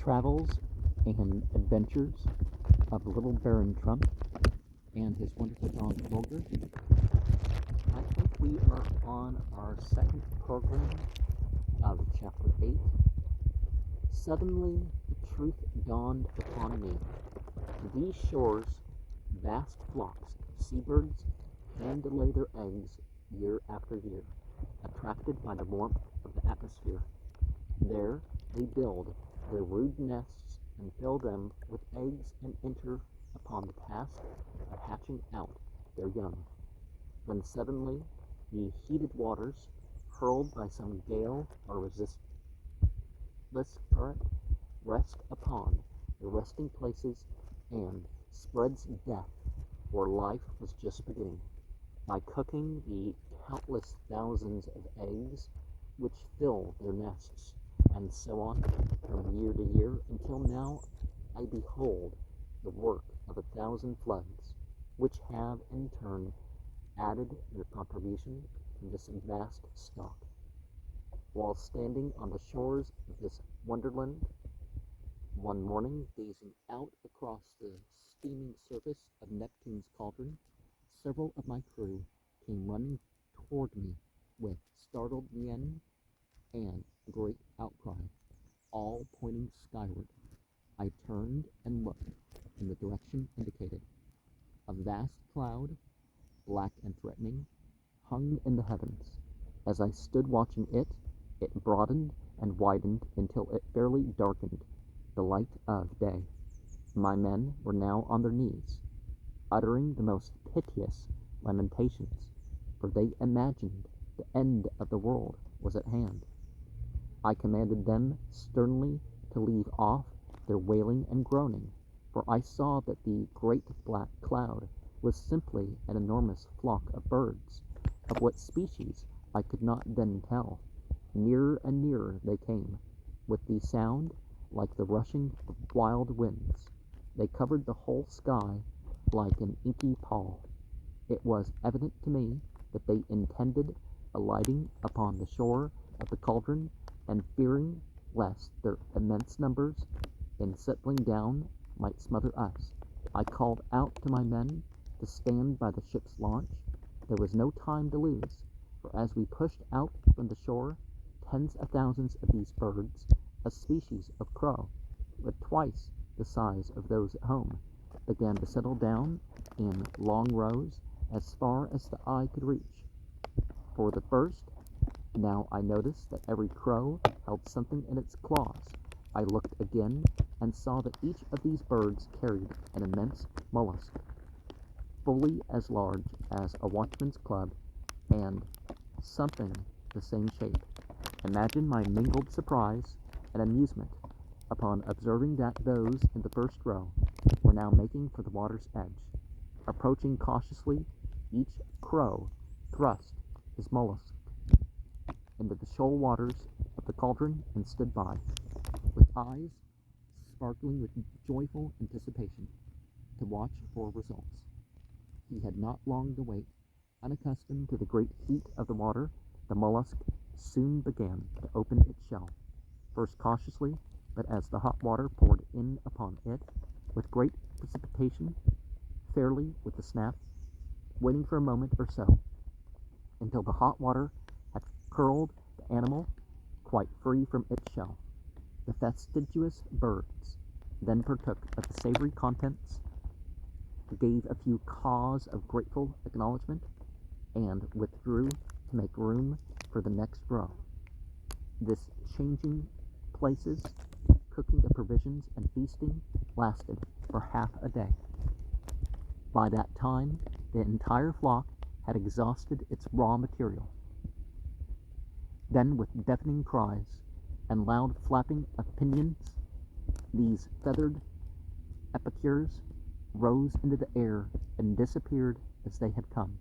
Travels and Adventures of Little Baron Trump and his wonderful dog Bulgar. I think we are on our second program of Chapter 8. Suddenly, the truth dawned upon me. To these shores, vast flocks of seabirds came to lay their eggs year after year, attracted by the warmth of the atmosphere. There they build their rude nests and fill them with eggs and enter upon the task of hatching out their young. When suddenly the heated waters, hurled by some gale or resistless current, rest upon the resting places and spreads death where life was just beginning, by cooking the countless thousands of eggs which fill their nests, and so on from year to year, until now I behold the work of 1,000 floods, which have in turn added their contribution to this vast stock. While standing on the shores of this wonderland, one morning gazing out across the steaming surface of Neptune's cauldron, several of my crew came running toward me with startled mien and a great outcry, all pointing skyward. I turned and looked in the direction indicated. A vast cloud, black and threatening, hung in the heavens. As I stood watching it, it broadened and widened until it fairly darkened the light of day. My men were now on their knees, uttering the most piteous lamentations, for they imagined the end of the world was at hand. I commanded them sternly to leave off their wailing and groaning, for I saw that the great black cloud was simply an enormous flock of birds, of what species I could not then tell. Nearer and nearer they came, with the sound like the rushing of wild winds. They covered the whole sky like an inky pall. It was evident to me that they intended alighting upon the shore of the cauldron, and fearing lest their immense numbers, in settling down, might smother us, I called out to my men to stand by the ship's launch. There was no time to lose, for as we pushed out from the shore, tens of thousands of these birds, a species of crow, but twice the size of those at home, began to settle down in long rows as far as the eye could reach. For the first, now I noticed that every crow held something in its claws. I looked again and saw that each of these birds carried an immense mollusk, fully as large as a watchman's club, and something the same shape. Imagine my mingled surprise and amusement upon observing that those in the first row were now making for the water's edge. Approaching cautiously, each crow thrust his mollusk into the shoal waters of the cauldron and stood by, with eyes sparkling with joyful anticipation, to watch for results. He had not long to wait. Unaccustomed to the great heat of the water, the mollusk soon began to open its shell, first cautiously, but as the hot water poured in upon it with great precipitation, fairly with a snap, waiting for a moment or so, until the hot water had curled the animal quite free from its shell. The fastidious birds then partook of the savory contents, gave a few caws of grateful acknowledgment, and withdrew to make room for the next row. This changing places, cooking of provisions, and feasting lasted for half a day. By that time, the entire flock had exhausted its raw material. Then, with deafening cries and loud flapping of pinions, these feathered epicures rose into the air and disappeared as they had come.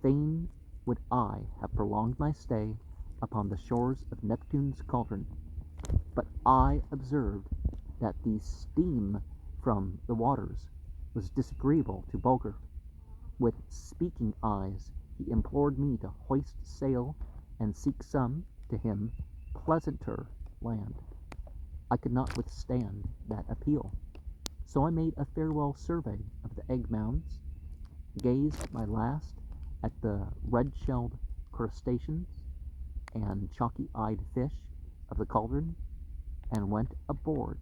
Fain would I have prolonged my stay upon the shores of Neptune's cauldron, but I observed that the steam from the waters was disagreeable to Bulgar. With speaking eyes, he implored me to hoist sail and seek some, to him, pleasanter land. I could not withstand that appeal. So I made a farewell survey of the egg mounds, gazed my last at the red-shelled crustaceans and chalky-eyed fish of the cauldron, and went aboard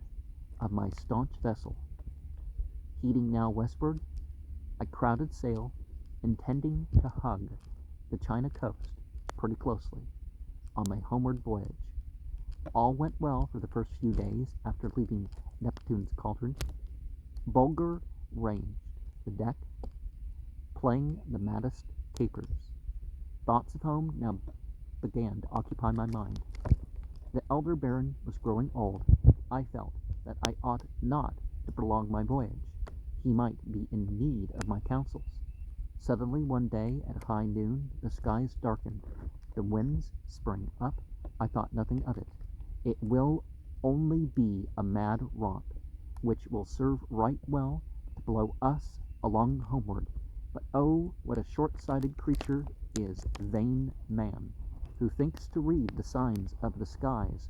of my staunch vessel. Heading now westward, I crowded sail, intending to hug the China coast pretty closely on my homeward voyage. All went well for the first few days after leaving Neptune's cauldron. Bulgar ranged the deck, playing the maddest capers. Thoughts of home now began to occupy my mind. The elder Baron was growing old. I felt that I ought not to prolong my voyage. He might be in need of my counsels. Suddenly one day at high noon, the skies darkened. The winds sprang up. I thought nothing of it. It will only be a mad romp, which will serve right well to blow us along homeward. But oh, what a short-sighted creature is vain man, who thinks to read the signs of the skies,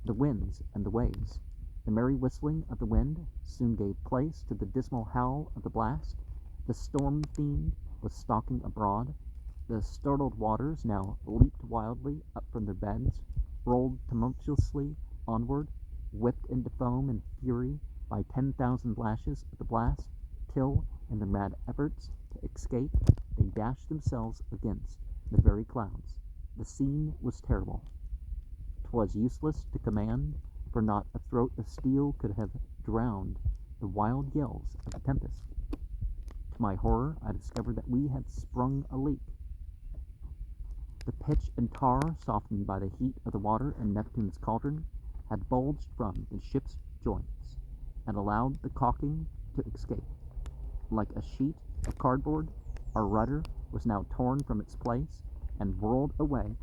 the winds, and the waves. The merry whistling of the wind soon gave place to the dismal howl of the blast. The storm fiend was stalking abroad. The startled waters now leaped wildly up from their beds, rolled tumultuously onward, whipped into foam and fury by 10,000 lashes of the blast, till, in their mad efforts to escape, they dashed themselves against the very clouds. The scene was terrible. 'Twas useless to command, for not a throat of steel could have drowned the wild yells of the tempest. To my horror, I discovered that we had sprung a leak. The pitch and tar, softened by the heat of the water in Neptune's cauldron, had bulged from the ship's joints, and allowed the caulking to escape. Like a sheet of cardboard, our rudder was now torn from its place, and whirled away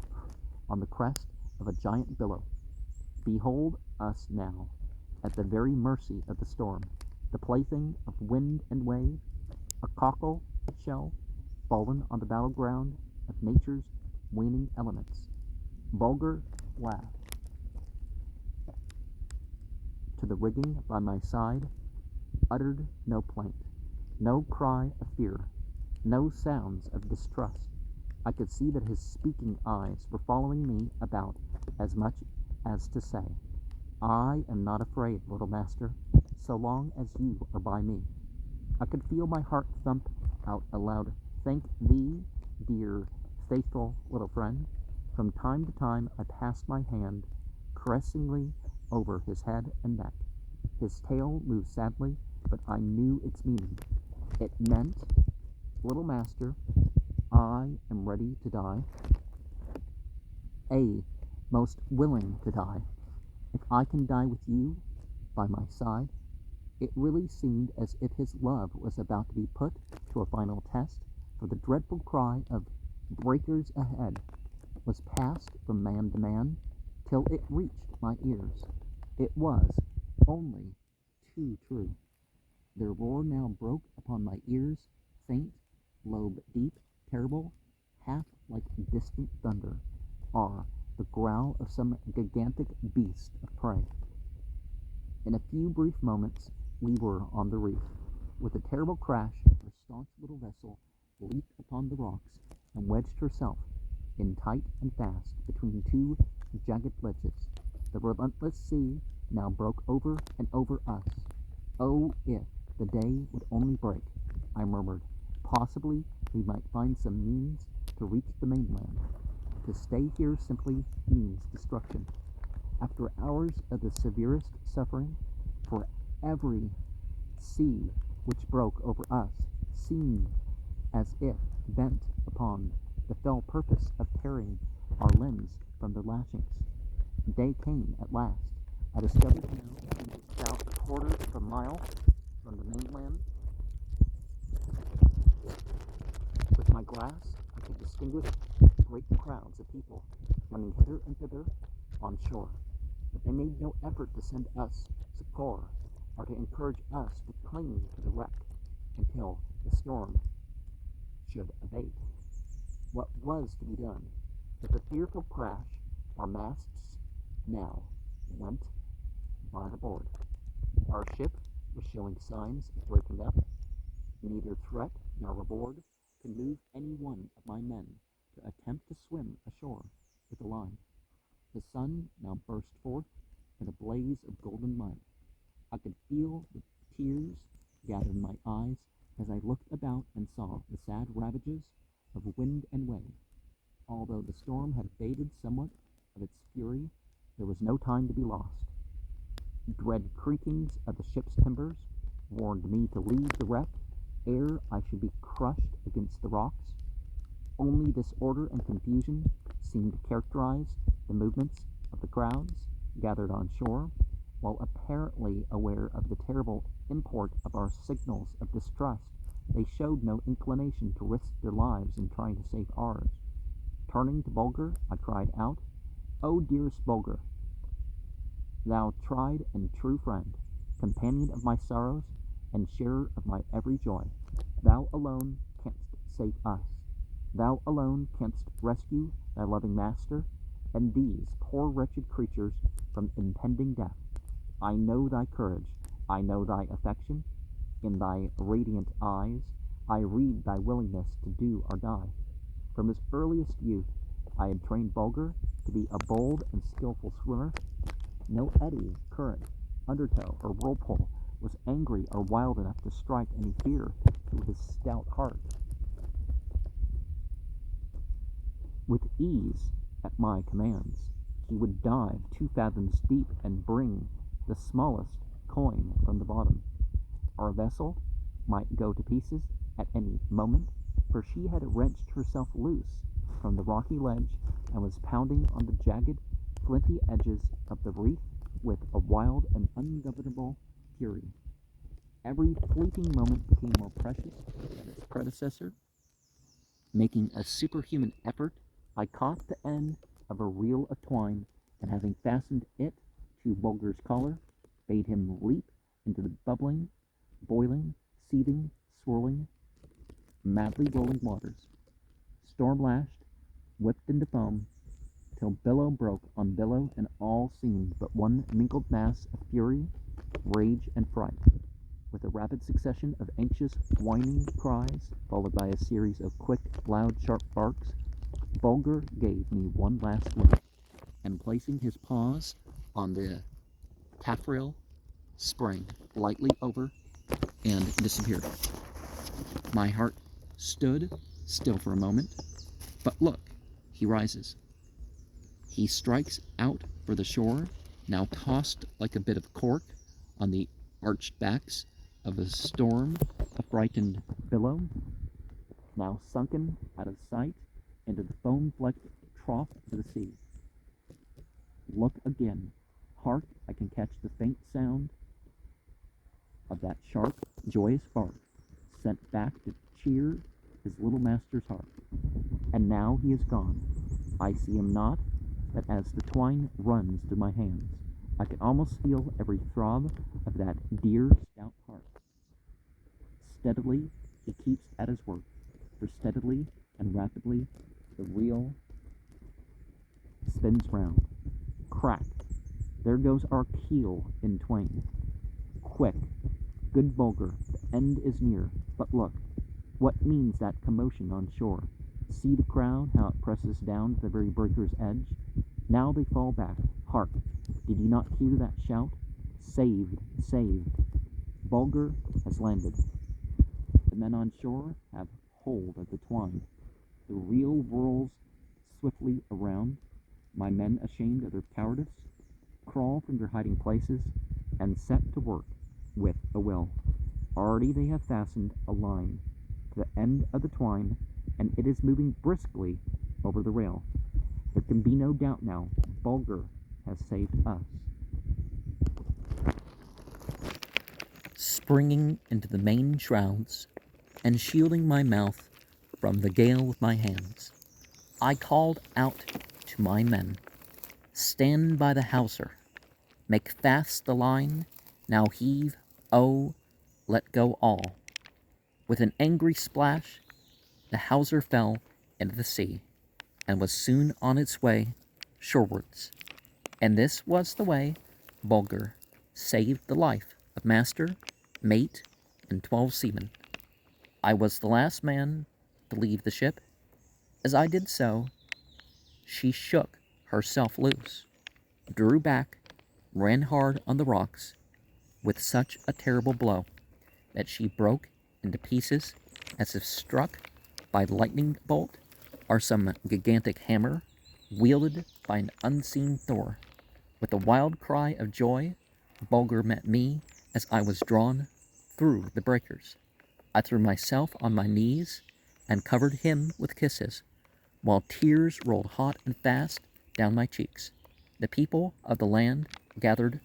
on the crest of a giant billow. Behold us now, at the very mercy of the storm, the plaything of wind and wave, a cockle shell fallen on the battleground of nature's waning elements. Bulgar laughed. To the rigging by my side, uttered no plaint, no cry of fear, no sounds of distrust. I could see that his speaking eyes were following me about as much as to say, I am not afraid, little master, so long as you are by me. I could feel my heart thump out aloud, thank thee, dear, faithful little friend. From time to time I passed my hand caressingly over his head and neck. His tail moved sadly, but I knew its meaning. It meant, little master, I am ready to die. Most willing to die. If I can die with you by my side. It really seemed as if his love was about to be put to a final test, for the dreadful cry of breakers ahead was passed from man to man till it reached my ears. It was only too true. Their roar now broke upon my ears, faint, low but deep, terrible, half like distant thunder, or the growl of some gigantic beast of prey. In a few brief moments we were on the reef. With a terrible crash, our staunch little vessel leaped upon the rocks and wedged herself in tight and fast between two jagged ledges. The relentless sea now broke over and over us. Oh, if the day would only break, I murmured. Possibly we might find some means to reach the mainland. To stay here simply means destruction. After hours of the severest suffering, for every sea which broke over us seemed as if bent upon the fell purpose of tearing our limbs from their lashings. Day came at last. I discovered now it was about a quarter of a mile from the mainland. With my glass, I could distinguish great crowds of people running hither and thither on shore, but they made no effort to send us succor or to encourage us to cling to the wreck until the storm should abate. What was to be done? With a fearful crash, our masts now went lies aboard. Our ship was showing signs of breaking up. Neither threat nor reward could move any one of my men to attempt to swim ashore with a line. The sun now burst forth in a blaze of golden light. I could feel the tears gather in my eyes as I looked about and saw the sad ravages of wind and wave. Although the storm had abated somewhat of its fury, there was no time to be lost. Dread creakings of the ship's timbers warned me to leave the wreck ere I should be crushed against the rocks. Only disorder and confusion seemed to characterize the movements of the crowds gathered on shore, while apparently aware of the terrible import of our signals of distrust, they showed no inclination to risk their lives in trying to save ours. Turning to Bulgar, I cried out, "O dearest Bulgar, thou tried and true friend, companion of my sorrows, and sharer of my every joy, thou alone canst save us. Thou alone canst rescue thy loving master and these poor wretched creatures from impending death. I know thy courage, I know thy affection. In thy radiant eyes I read thy willingness to do or die. From his earliest youth I had trained Bulgar to be a bold and skillful swimmer. No eddy, current, undertow, or whirlpool was angry or wild enough to strike any fear to his stout heart. With ease, at my commands, he would dive 2 fathoms deep and bring the smallest coin from the bottom. Our vessel might go to pieces at any moment, for she had wrenched herself loose from the rocky ledge and was pounding on the jagged, flinty edges of the reef with a wild and ungovernable fury. Every fleeting moment became more precious than its predecessor. Making a superhuman effort, I caught the end of a reel of twine, and having fastened it to Bulgar's collar, bade him leap into the bubbling, boiling, seething, swirling, madly rolling waters. Storm lashed, whipped into foam, till billow broke on billow, and all seemed but one mingled mass of fury, rage, and fright. With a rapid succession of anxious, whining cries, followed by a series of quick, loud, sharp barks, Bulgar gave me one last look, and placing his paws on the taffrail, sprang lightly over and disappeared. My heart stood still for a moment, but look, he rises. He strikes out for the shore, now tossed like a bit of cork on the arched backs of a storm, a frightened billow, now sunken out of sight into the foam-flecked trough of the sea. Look again. Hark, I can catch the faint sound of that sharp, joyous bark, sent back to cheer his little master's heart. And now he is gone. I see him not, but as the twine runs through my hands, I can almost feel every throb of that dear, stout heart. Steadily he keeps at his work, for steadily and rapidly the reel spins round. Crack! There goes our keel in twain. Quick! Good Bulgar, the end is near. But look, what means that commotion on shore? See the crowd, how it presses down to the very breaker's edge? Now they fall back. Hark! Did you not hear that shout? Saved! Saved! Bulgar has landed. The men on shore have hold of the twine. The reel whirls swiftly around. My men, ashamed of their cowardice, crawl from their hiding places and set to work with a will. Already they have fastened a line to the end of the twine, and it is moving briskly over the rail. There can be no doubt now, Bulgar has saved us. Springing into the main shrouds and shielding my mouth from the gale with my hands, I called out to my men, "Stand by the hawser, make fast the line, now heave, oh, let go all." With an angry splash, the hawser fell into the sea, and was soon on its way shorewards. And this was the way Bulgar saved the life of master, mate, and 12 seamen. I was the last man to leave the ship. As I did so, she shook herself loose, drew back, ran hard on the rocks with such a terrible blow that she broke into pieces as if struck by lightning bolt or some gigantic hammer wielded by an unseen Thor. With a wild cry of joy, Bulgar met me as I was drawn through the breakers. I threw myself on my knees and covered him with kisses, while tears rolled hot and fast down my cheeks. The people of the land gathered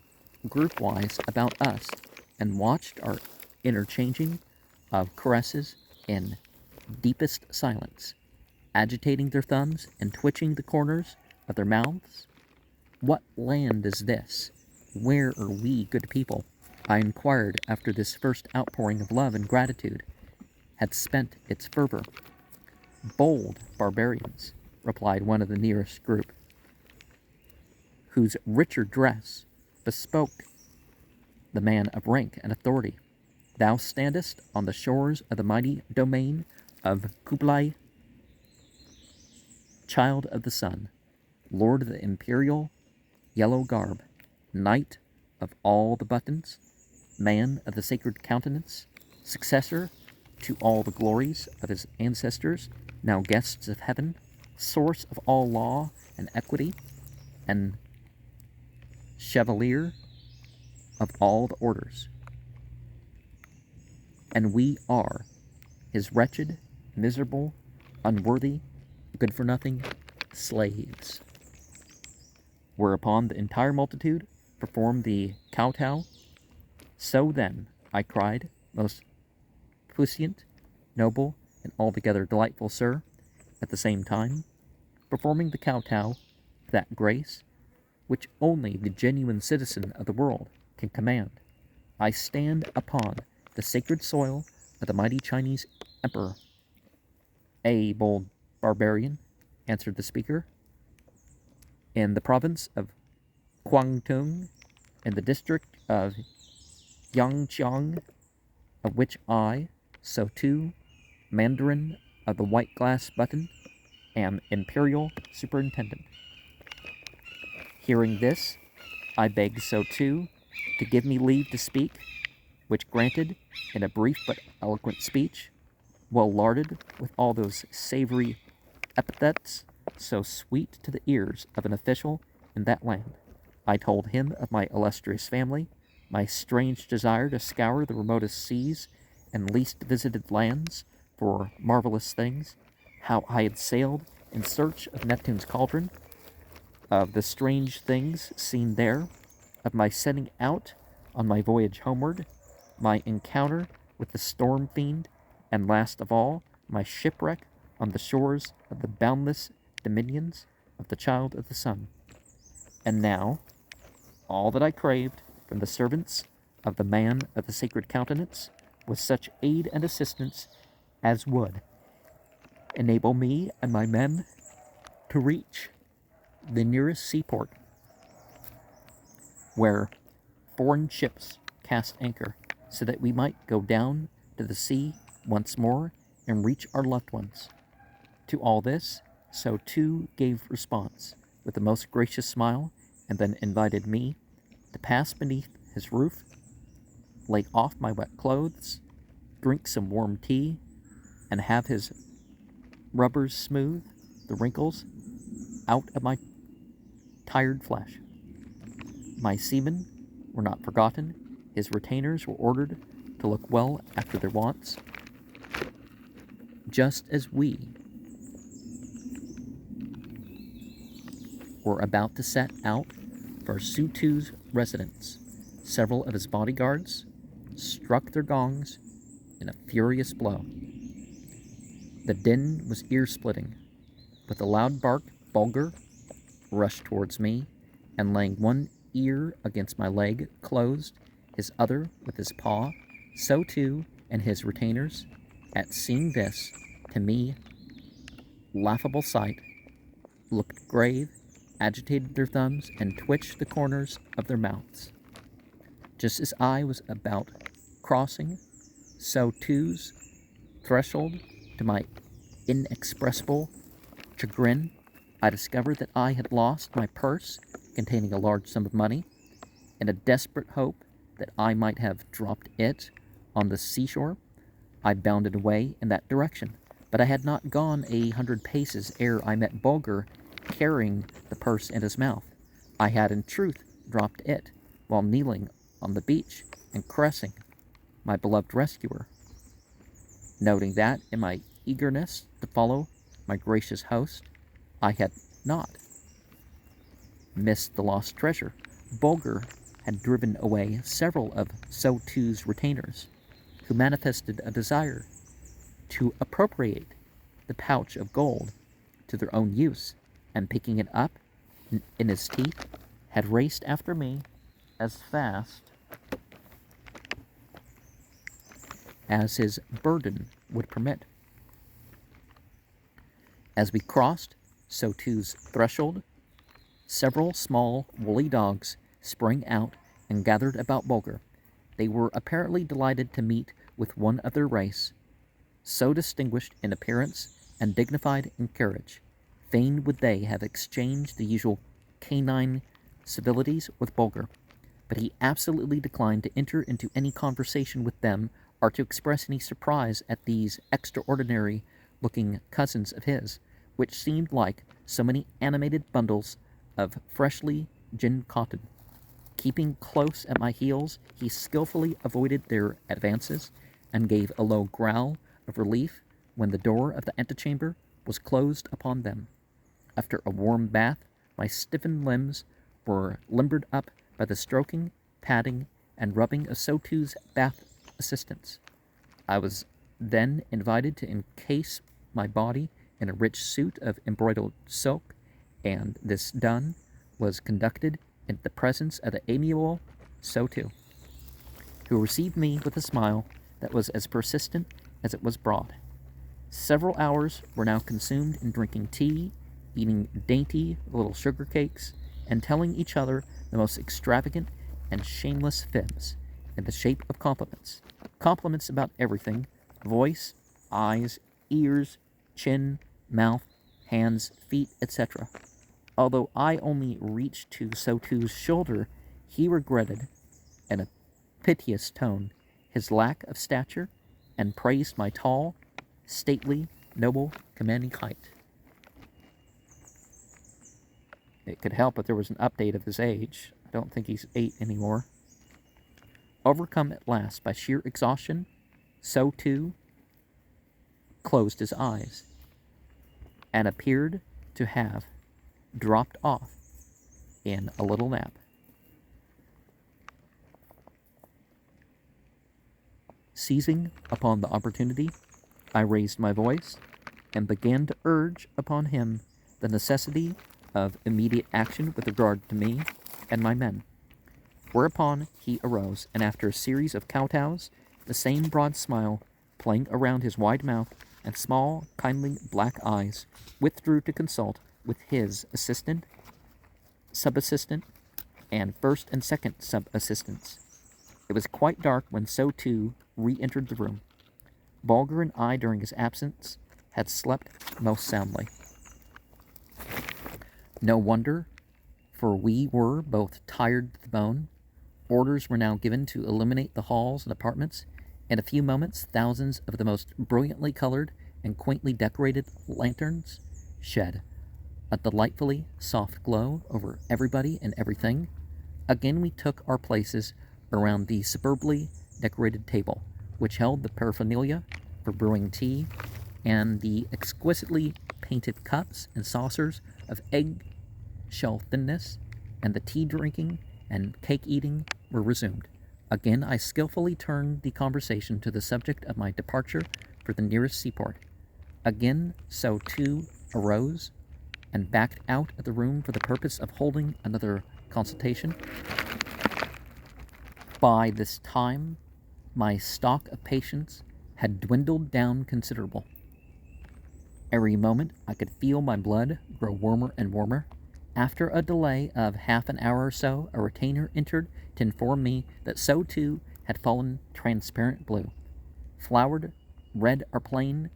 group-wise about us and watched our interchanging of caresses in deepest silence, agitating their thumbs and twitching the corners of their mouths. What land is this? Where are we, good people? I inquired after this first outpouring of love and gratitude had spent its fervor. Bold barbarians, replied one of the nearest group, whose richer dress bespoke the man of rank and authority. Thou standest on the shores of the mighty domain of Kublai, child of the sun, lord of the imperial yellow garb, knight of all the buttons, man of the sacred countenance, successor to all the glories of his ancestors, now guests of heaven, source of all law and equity, and chevalier of all the orders. And we are his wretched, miserable, unworthy, good-for-nothing slaves. Whereupon the entire multitude performed the kowtow. So then, I cried, most puissant, noble, and altogether delightful sir, at the same time, performing the kowtow with that grace which only the genuine citizen of the world can command. I stand upon the sacred soil of the mighty Chinese emperor. A bold barbarian, answered the speaker, in the province of Guangdong, in the district of Yangqiang, of which I, so too, Mandarin of the white glass button, am imperial superintendent. Hearing this, I begged so too to give me leave to speak, which granted in a brief but eloquent speech, well larded with all those savory epithets so sweet to the ears of an official in that land. I told him of my illustrious family, my strange desire to scour the remotest seas and least visited lands for marvelous things, how I had sailed in search of Neptune's cauldron, of the strange things seen there, of my setting out on my voyage homeward, my encounter with the storm fiend, and last of all, my shipwreck on the shores of the boundless dominions of the child of the sun. And now, all that I craved from the servants of the man of the sacred countenance was such aid and assistance as would enable me and my men to reach the nearest seaport, where foreign ships cast anchor, so that we might go down to the sea once more and reach our loved ones. To all this, so too gave response with the most gracious smile, and then invited me to pass beneath his roof, lay off my wet clothes, drink some warm tea, and have his rubbers smooth the wrinkles out of my tired flesh. My seamen were not forgotten. His retainers were ordered to look well after their wants, just as we were about to set out for Sutu's residence. Several of his bodyguards struck their gongs in a furious blow. The din was ear-splitting. With a loud bark, Bulgar rushed towards me, and laying one ear against my leg, closed his other with his paw. So too, and his retainers, at seeing this, to me, laughable sight, looked grave, agitated their thumbs, and twitched the corners of their mouths. Just as I was about crossing So Two's threshold, to my inexpressible chagrin, I discovered that I had lost my purse containing a large sum of money. In a desperate hope that I might have dropped it on the seashore, I bounded away in that direction. But I had not gone 100 paces ere I met Bulgar carrying the purse in his mouth. I had in truth dropped it while kneeling on the beach and caressing my beloved rescuer. Noting that, in my eagerness to follow my gracious host, I had not missed the lost treasure. Bulgar had driven away several of So Two's retainers, who manifested a desire to appropriate the pouch of gold to their own use, and picking it up in his teeth, had raced after me as fast as his burden would permit. As we crossed So Two's threshold, several small woolly dogs sprang out and gathered about Bulgar. They were apparently delighted to meet with one of their race, so distinguished in appearance and dignified in carriage. Fain would they have exchanged the usual canine civilities with Bulgar, but he absolutely declined to enter into any conversation with them or to express any surprise at these extraordinary-looking cousins of his, which seemed like so many animated bundles of freshly ginned cotton. Keeping close at my heels, he skillfully avoided their advances and gave a low growl of relief when the door of the antechamber was closed upon them. After a warm bath, my stiffened limbs were limbered up by the stroking, patting, and rubbing of So Two's bath assistants. I was then invited to encase my body in a rich suit of embroidered silk, and this done, was conducted into the presence of the amiable So Two, who received me with a smile that was as persistent as it was broad. Several hours were now consumed in drinking tea, eating dainty little sugar cakes, and telling each other the most extravagant and shameless fibs in the shape of compliments. Compliments about everything: voice, eyes, ears, chin, mouth, hands, feet, etc. Although I only reached to So Two's shoulder, he regretted, in a piteous tone, his lack of stature, and praised my tall, stately, noble, commanding height. It could help if there was an update of his age. I don't think he's 8 anymore. Overcome at last by sheer exhaustion, So Two closed his eyes and appeared to have dropped off in a little nap. Seizing upon the opportunity, I raised my voice and began to urge upon him the necessity of immediate action with regard to me and my men. Whereupon he arose, and after a series of kowtows, the same broad smile playing around his wide mouth and small, kindly black eyes, withdrew to consult with his assistant, sub-assistant, and first and second sub-assistants. It was quite dark when So Two re-entered the room. Bulgar and I, during his absence, had slept most soundly. No wonder, for we were both tired to the bone. Orders were now given to illuminate the halls and apartments. In a few moments, thousands of the most brilliantly colored and quaintly decorated lanterns shed a delightfully soft glow over everybody and everything. Again we took our places around the superbly decorated table, which held the paraphernalia for brewing tea, and the exquisitely painted cups and saucers of egg-shell thinness, and the tea-drinking and cake-eating were resumed. Again I skillfully turned the conversation to the subject of my departure for the nearest seaport. Again So Two arose and backed out of the room for the purpose of holding another consultation. By this time, my stock of patience had dwindled down considerable. Every moment I could feel my blood grow warmer and warmer, After a delay of half an hour or so, a retainer entered to inform me that so too had fallen transparent blue. Flowered red or plain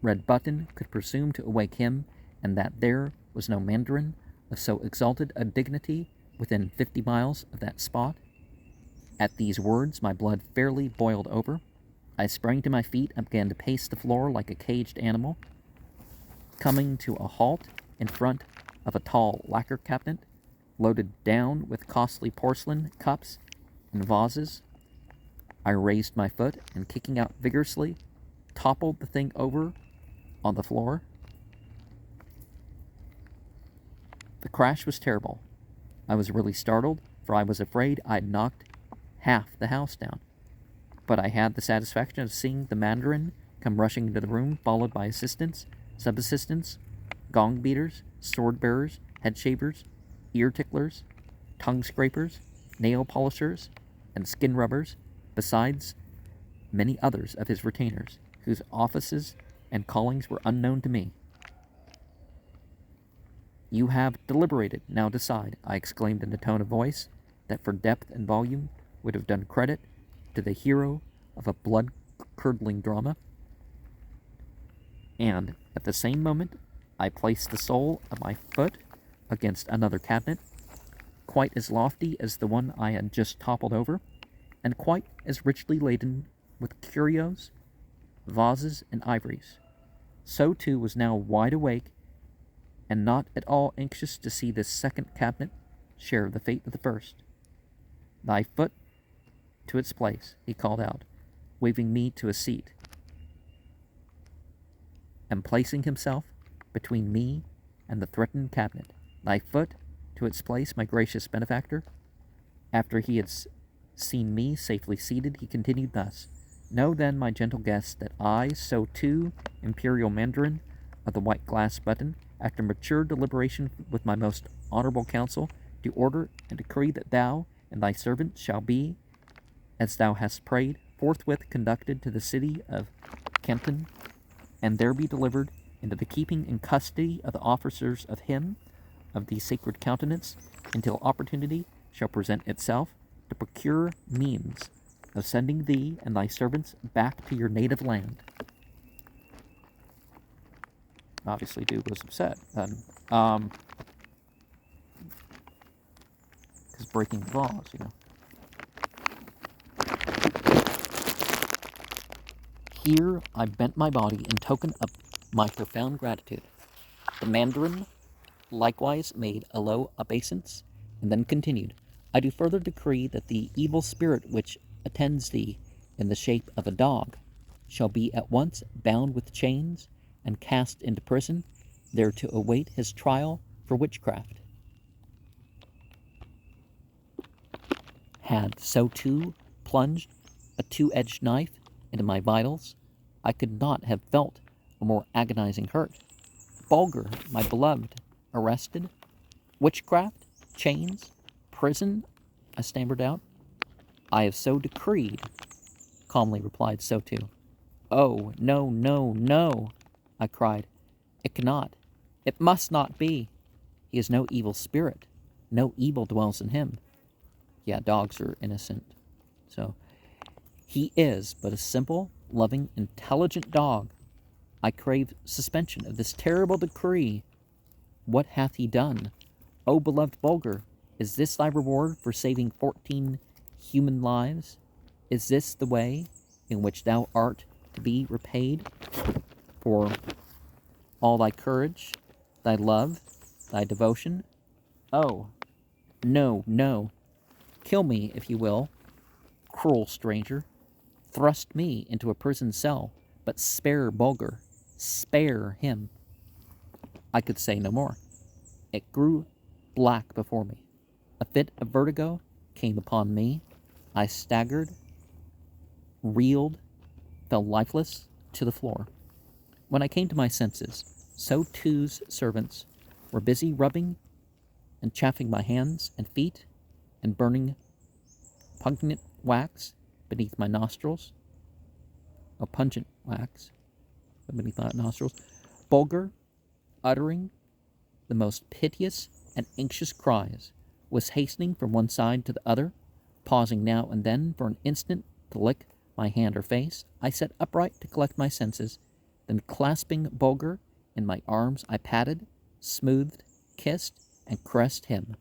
red button could presume to awake him, and that there was no mandarin of so exalted a dignity within 50 miles of that spot. At these words my blood fairly boiled over. I sprang to my feet and began to pace the floor like a caged animal. Coming to a halt in front of a tall lacquer cabinet, loaded down with costly porcelain cups and vases, I raised my foot and, kicking out vigorously, toppled the thing over on the floor. The crash was terrible. I was really startled, for I was afraid I'd knocked half the house down. But I had the satisfaction of seeing the mandarin come rushing into the room, followed by assistants, sub-assistants, gong beaters, sword bearers, head shavers, ear ticklers, tongue scrapers, nail polishers, and skin rubbers, besides many others of his retainers, whose offices and callings were unknown to me. "You have deliberated, now decide," I exclaimed in a tone of voice that for depth and volume would have done credit to the hero of a blood-curdling drama. And at the same moment I placed the sole of my foot against another cabinet, quite as lofty as the one I had just toppled over, and quite as richly laden with curios, vases, and ivories. So too was now wide awake, and not at all anxious to see this second cabinet share the fate of the first. "Thy foot to its place," he called out, waving me to a seat, and placing himself between me and the threatened cabinet. "Thy foot to its place, my gracious benefactor." After he had seen me safely seated, he continued thus: "Know then, my gentle guest, that I, so too, imperial mandarin of the white glass button, after mature deliberation with my most honorable council, do order and decree that thou and thy servant shall be, as thou hast prayed, forthwith conducted to the city of Canton, and there be delivered into the keeping and custody of the officers of him of the sacred countenance, until opportunity shall present itself to procure means of sending thee and thy servants back to your native land." Obviously, dude was upset then, because breaking the laws, you know. Here I bent my body in token of my profound gratitude. The mandarin likewise made a low obeisance, and then continued: "I do further decree that the evil spirit which attends thee in the shape of a dog shall be at once bound with chains and cast into prison, there to await his trial for witchcraft." Had so too plunged a two-edged knife into my vitals, I could not have felt a more agonizing hurt. "Bulgar, my beloved, arrested? Witchcraft? Chains? Prison?" I stammered out. "I have so decreed," calmly replied So too. "Oh, no, no, no," I cried. "It cannot. It must not be. He is no evil spirit. No evil dwells in him." Yeah, dogs are innocent. So, he is but a simple, loving, intelligent dog. I crave suspension of this terrible decree. What hath he done? O beloved Bulgar, is this thy reward for saving 14 human lives? Is this the way in which thou art to be repaid for all thy courage, thy love, thy devotion? Oh, no, no. Kill me, if you will, cruel stranger. Thrust me into a prison cell, but spare Bulgar. Spare him." I could say no more. It grew black before me. A fit of vertigo came upon me. I staggered, reeled, fell lifeless to the floor. When I came to my senses, So too's servants were busy rubbing and chafing my hands and feet and burning pungent wax beneath my nostrils. A pungent wax beneath my nostrils. Bulgar, uttering the most piteous and anxious cries, was hastening from one side to the other, pausing now and then for an instant to lick my hand or face, I sat upright to collect my senses. Then, clasping Bulgar in my arms, I patted, smoothed, kissed, and caressed him,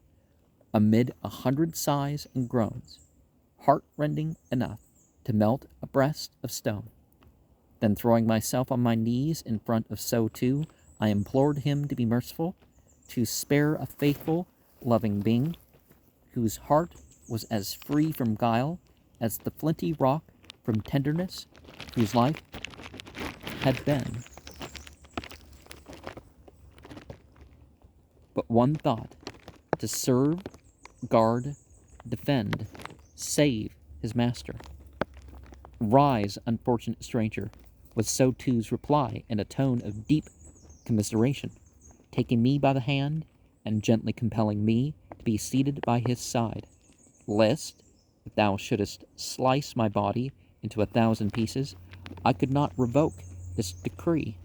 amid 100 sighs and groans, heart-rending enough to melt a breast of stone. Then, throwing myself on my knees in front of So-Too, I implored him to be merciful, to spare a faithful, loving being, whose heart was as free from guile as the flinty rock from tenderness, whose life had been but one thought: to serve, guard, defend, save his master. "Rise, unfortunate stranger," was So-Too's reply in a tone of deep commiseration, taking me by the hand and gently compelling me to be seated by his side, "lest, if thou shouldest slice my body into 1,000 pieces, I could not revoke this decree.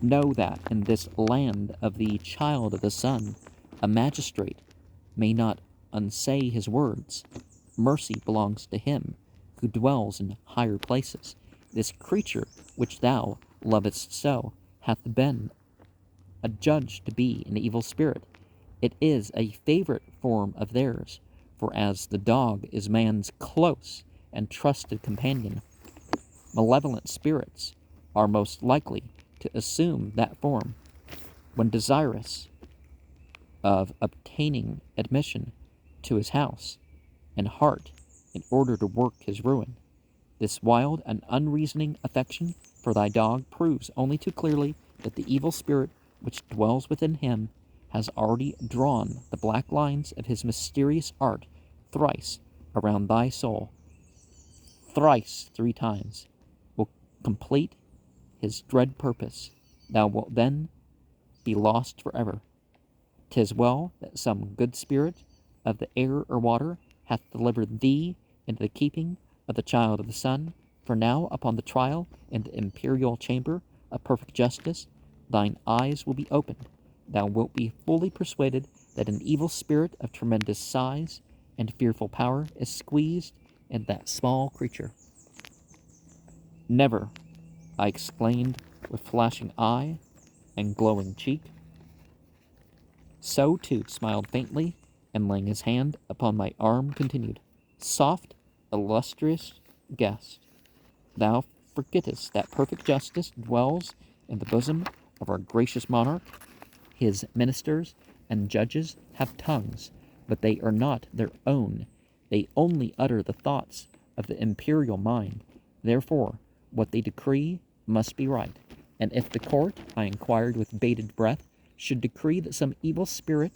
Know that in this land of the child of the sun, a magistrate may not unsay his words. Mercy belongs to him who dwells in higher places. This creature which thou lovest so hath been adjudged to be an evil spirit. It is a favorite form of theirs, for as the dog is man's close and trusted companion, malevolent spirits are most likely to assume that form when desirous of obtaining admission to his house and heart in order to work his ruin. This wild and unreasoning affection for thy dog proves only too clearly that the evil spirit which dwells within him has already drawn the black lines of his mysterious art thrice around thy soul. Thrice 3 times will complete his dread purpose. Thou wilt then be lost forever. 'Tis well that some good spirit of the air or water hath delivered thee into the keeping of the child of the sun, for now upon the trial in the imperial chamber of perfect justice thine eyes will be opened. Thou wilt be fully persuaded that an evil spirit of tremendous size and fearful power is squeezed in that small creature." "Never," I exclaimed with flashing eye and glowing cheek. So-Too smiled faintly, and laying his hand upon my arm continued, "Soft, illustrious guest, thou forgettest that perfect justice dwells in the bosom of our gracious monarch. His ministers and judges have tongues, but they are not their own. They only utter the thoughts of the imperial mind. Therefore, what they decree must be right. And if the court," I inquired with bated breath, "should decree that some evil spirit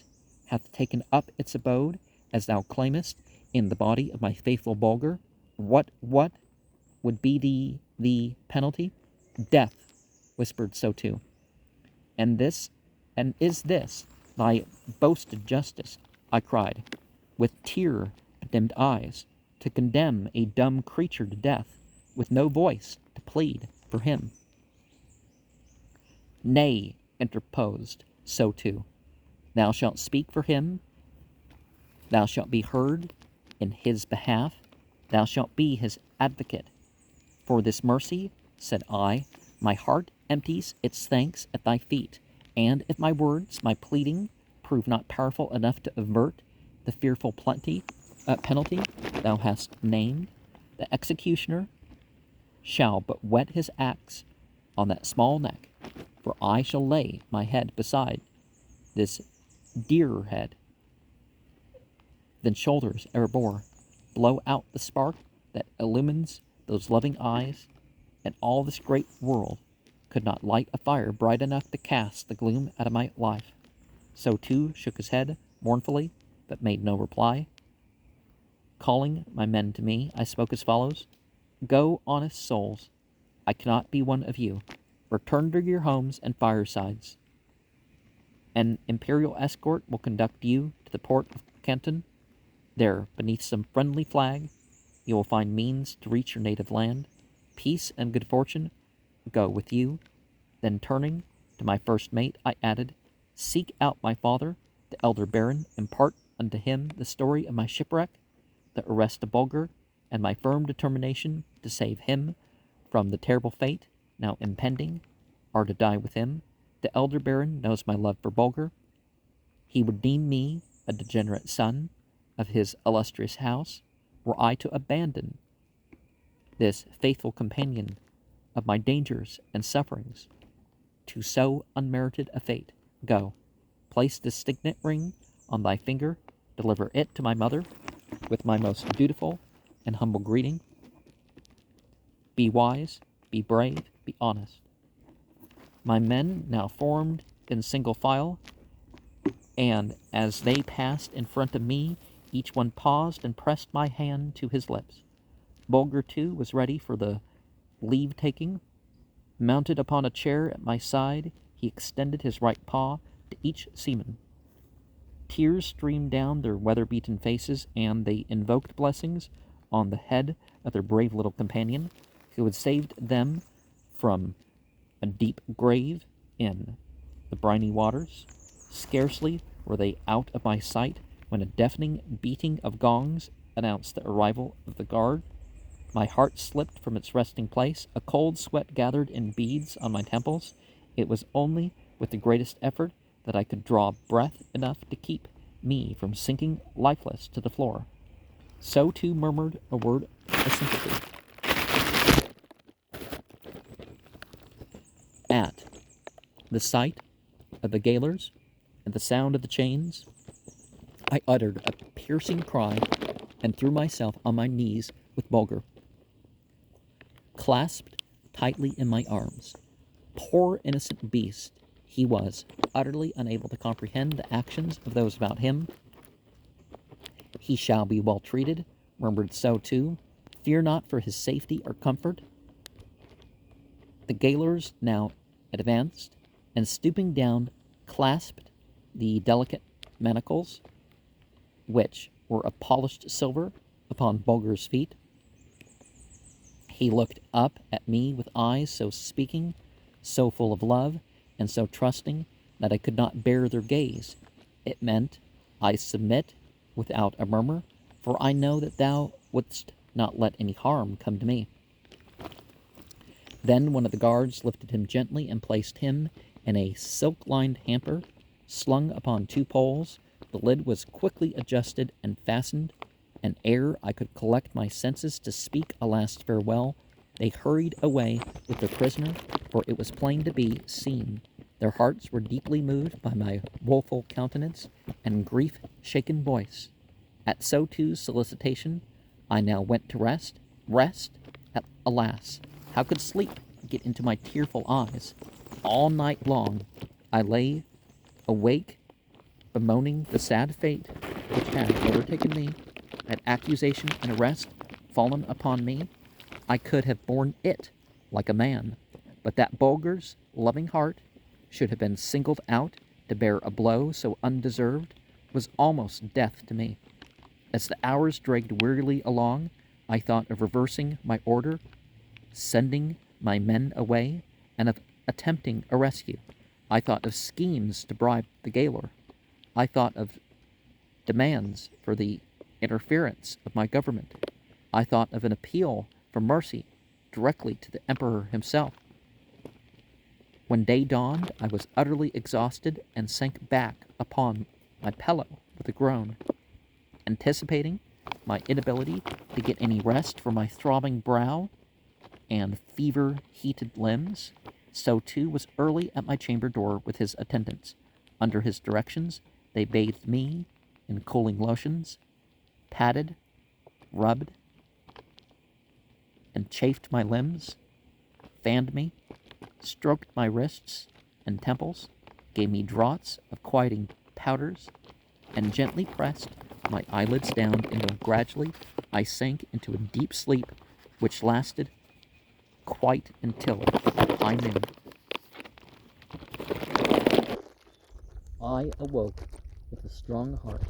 hath taken up its abode, as thou claimest, in the body of my faithful Bulgar, what would be the penalty?" "Death," whispered So-Too. And is this thy boasted justice?" I cried, with tear-bedimmed eyes, "to condemn a dumb creature to death, with no voice to plead for him?" "Nay," interposed So-Too, "thou shalt speak for him. Thou shalt be heard in his behalf. Thou shalt be his advocate. For this mercy," said I, "my heart empties its thanks at thy feet, and if my words, my pleading, prove not powerful enough to avert the fearful penalty thou hast named, the executioner shall but whet his axe on that small neck, for I shall lay my head beside this dearer head than shoulders ever bore, blow out the spark that illumines those loving eyes, and all this great world could not light a fire bright enough to cast the gloom out of my life." So-Too shook his head mournfully, but made no reply. Calling my men to me, I spoke as follows: "Go, honest souls. I cannot be one of you. Return to your homes and firesides. An imperial escort will conduct you to the port of Canton. There, beneath some friendly flag, you will find means to reach your native land. Peace and good fortune go with you." Then turning to my first mate, I added, Seek out my father, the elder baron, impart unto him the story of my shipwreck, the arrest of Bulgar, and my firm determination to save him from the terrible fate now impending, or to die with him. The elder baron knows my love for Bulgar. He would deem me a degenerate son of his illustrious house were I to abandon this faithful companion of my dangers and sufferings to so unmerited a fate. Go, place this signet ring on thy finger, deliver it to my mother with my most dutiful and humble greeting. Be wise, be brave, be honest. My men now formed in single file, and as they passed in front of me, each one paused and pressed my hand to his lips. Bulgar, too, was ready for the leave-taking. Mounted upon a chair at my side, he extended his right paw to each seaman. Tears streamed down their weather-beaten faces, and they invoked blessings on the head of their brave little companion, who had saved them from a deep grave in the briny waters. Scarcely were they out of my sight when a deafening beating of gongs announced the arrival of the guard. My heart slipped from its resting place. A cold sweat gathered in beads on my temples. It was only with the greatest effort that I could draw breath enough to keep me from sinking lifeless to the floor. So too murmured a word of sympathy. At the sight of the gaolers and the sound of the chains, I uttered a piercing cry and threw myself on my knees with Bulgar, clasped tightly in my arms. Poor innocent beast, he was, utterly unable to comprehend the actions of those about him. He shall be well treated, murmured So too. Fear not for his safety or comfort. The gaolers now advanced, and stooping down, clasped the delicate manacles, which were of polished silver, upon Bulgar's feet. He looked up at me with eyes so speaking, so full of love, and so trusting that I could not bear their gaze. It meant, I submit without a murmur, for I know that thou wouldst not let any harm come to me. Then one of the guards lifted him gently and placed him in a silk-lined hamper slung upon two poles. The lid was quickly adjusted and fastened, and ere I could collect my senses to speak a last farewell, they hurried away with their prisoner, for it was plain to be seen their hearts were deeply moved by my woeful countenance and grief-shaken voice. At So too's solicitation, I now went to rest. Alas, how could sleep get into my tearful eyes? All night long I lay awake, bemoaning the sad fate which had overtaken me. Had accusation and arrest fallen upon me, I could have borne it like a man, but that Bulgar's loving heart should have been singled out to bear a blow so undeserved was almost death to me. As the hours dragged wearily along, I thought of reversing my order, sending my men away, and of attempting a rescue. I thought of schemes to bribe the gaoler. I thought of demands for the interference of my government. I thought of an appeal for mercy directly to the emperor himself. When day dawned, I was utterly exhausted and sank back upon my pillow with a groan. Anticipating my inability to get any rest for my throbbing brow and fever-heated limbs, So too was early at my chamber door with his attendants. Under his directions, they bathed me in cooling lotions, patted, rubbed, and chafed my limbs, fanned me, stroked my wrists and temples, gave me draughts of quieting powders, and gently pressed my eyelids down until gradually I sank into a deep sleep which lasted quite until high noon. I awoke with a strong heart.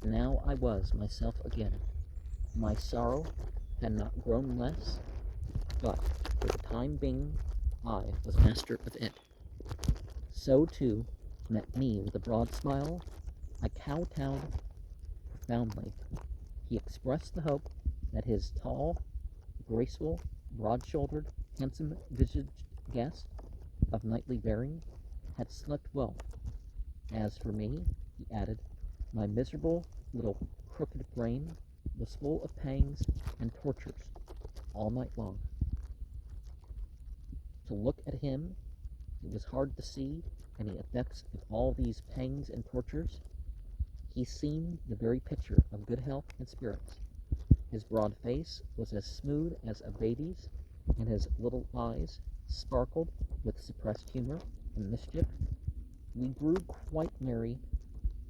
Now I was myself again. My sorrow had not grown less, but for the time being I was master of it. So too met me with a broad smile, I kowtowed profoundly. He expressed the hope that his tall, graceful, broad-shouldered, handsome-visaged guest of knightly bearing had slept well. As for me, he added, my miserable little crooked brain was full of pangs and tortures all night long. To look at him, it was hard to see any effects of all these pangs and tortures. He seemed the very picture of good health and spirits. His broad face was as smooth as a baby's, and his little eyes sparkled with suppressed humor and mischief. We grew quite merry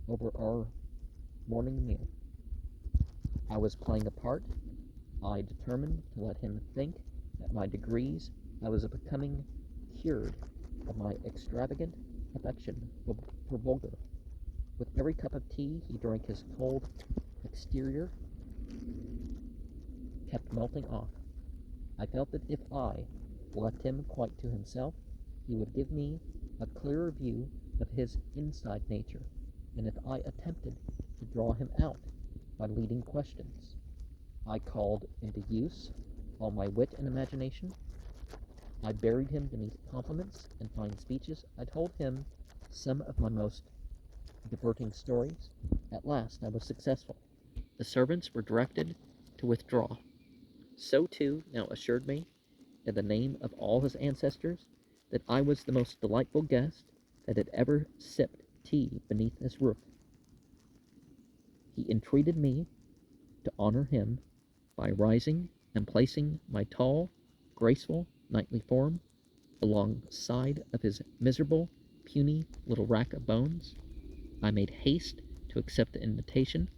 over our morning meal. I was playing a part. I determined to let him think that by degrees I was becoming cured of my extravagant affection for Bulgar. With every cup of tea he drank, his cold exterior kept melting off. I felt that if I left him quite to himself, he would give me a clearer view of his inside nature than if I attempted to draw him out by leading questions. I called into use all my wit and imagination. I buried him beneath compliments and fine speeches. I told him some of my most diverting stories. At last I was successful. The servants were directed to withdraw. So too now assured me, in the name of all his ancestors, that I was the most delightful guest that had ever sipped tea beneath his roof. He entreated me to honor him by rising and placing my tall, graceful, knightly form alongside of his miserable, puny little rack of bones. I made haste to accept the invitation,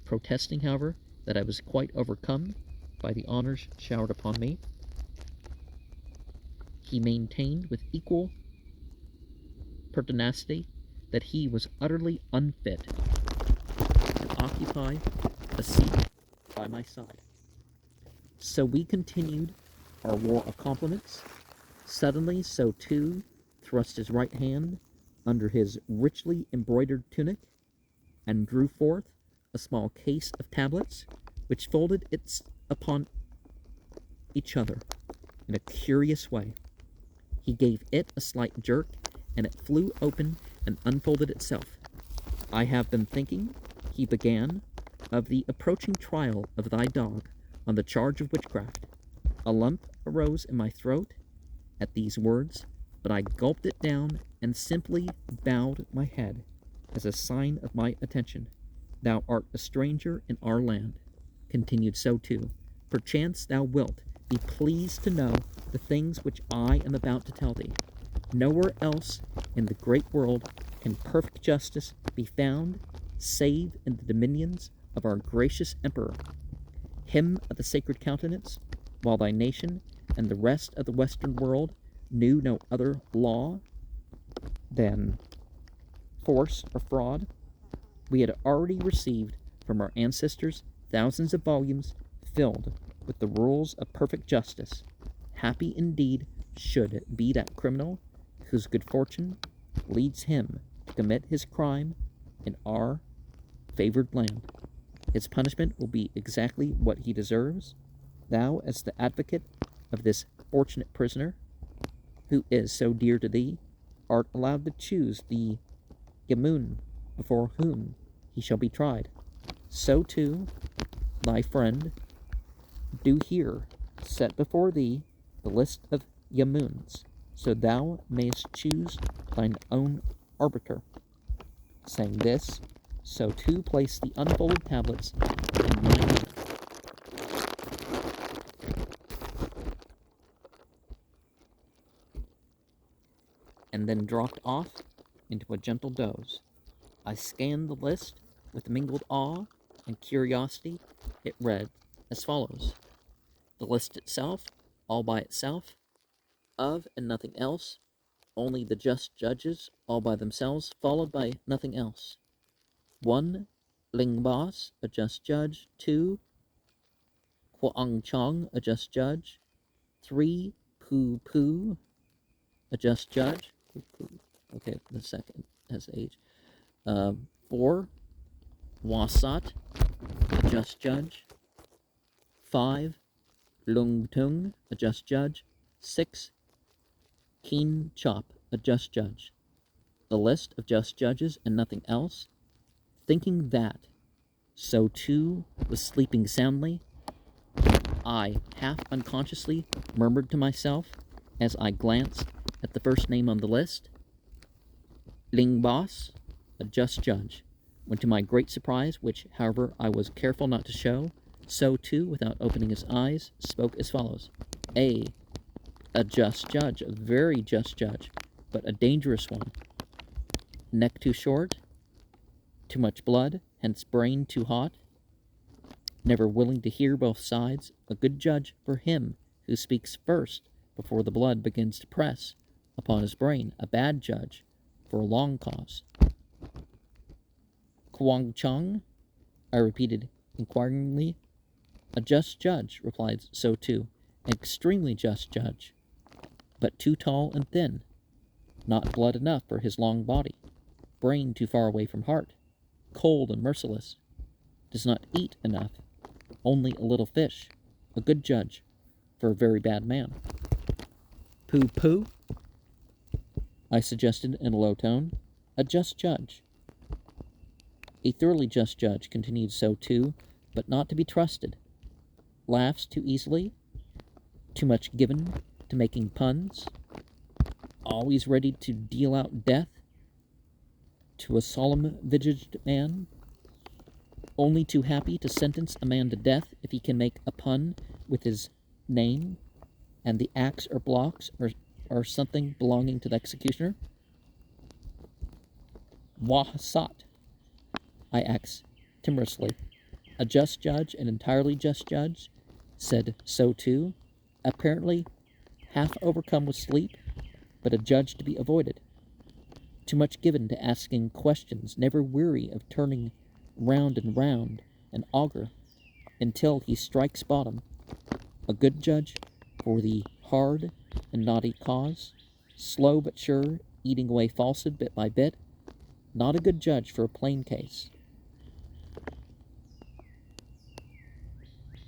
protesting, however, that I was quite overcome by the honors showered upon me. He maintained with equal pertinacity that he was utterly unfit to occupy a seat by my side. So we continued our war of compliments. Suddenly, so too, thrust his right hand under his richly embroidered tunic and drew forth a small case of tablets, which folded its upon each other in a curious way. He gave it a slight jerk, and it flew open and unfolded itself. I have been thinking, he began, of the approaching trial of thy dog on the charge of witchcraft. A lump arose in my throat at these words, but I gulped it down and simply bowed my head as a sign of my attention. Thou art a stranger in our land, continued So too. Perchance thou wilt be pleased to know the things which I am about to tell thee. Nowhere else in the great world can perfect justice be found save in the dominions of our gracious emperor, him of the sacred countenance, while thy nation and the rest of the western world knew no other law than force or fraud. We had already received from our ancestors thousands of volumes filled with the rules of perfect justice. Happy indeed should be that criminal whose good fortune leads him to commit his crime in our favored land. His punishment will be exactly what he deserves. Thou, as the advocate of this fortunate prisoner, who is so dear to thee, art allowed to choose the Yamun before whom he shall be tried. So too, thy friend, do here set before thee the list of Yamuns, so thou mayest choose thine own arbiter. Saying this, So too placed the unfolded tablets in my hand, and then dropped off into a gentle doze. I scanned the list with mingled awe and curiosity. It read as follows: the list itself, all by itself, of and nothing else, only the just judges, all by themselves, followed by nothing else. 1. Lingbas, a just judge. 2. Huang Chong, a just judge. 3. Pu Pu, a just judge. Okay, the second. S-H. 4. Wasat, a just judge. 5. Lungtung, a just judge. 6. Keen Chop, a just judge. The list of just judges and nothing else. Thinking that, so too was sleeping soundly, I half unconsciously murmured to myself as I glanced at the first name on the list, Ling Boss, a just judge, when to my great surprise, which, however, I was careful not to show, so too, without opening his eyes, spoke as follows. A just judge, a very just judge, but a dangerous one. Neck too short, too much blood, hence brain too hot, never willing to hear both sides, a good judge for him who speaks first before the blood begins to press upon his brain, a bad judge for a long cause. Kwang Chung, I repeated inquiringly. A just judge, replied So too, an extremely just judge, but too tall and thin, not blood enough for his long body, brain too far away from heart, cold and merciless, does not eat enough, only a little fish, a good judge for a very bad man. Pooh, I suggested in a low tone. A just judge. A thoroughly just judge, continued So too, but not to be trusted. Laughs too easily, too much given to making puns, always ready to deal out death to a solemn-visaged man, only too happy to sentence a man to death if he can make a pun with his name, and the axe or blocks or something belonging to the executioner. Wahsat, I asked timorously. A just judge, an entirely just judge, said So too, apparently half overcome with sleep, but a judge to be avoided. Too much given to asking questions, never weary of turning round and round an auger until he strikes bottom. A good judge for the hard and knotty cause, slow but sure, eating away falsehood bit by bit, not a good judge for a plain case.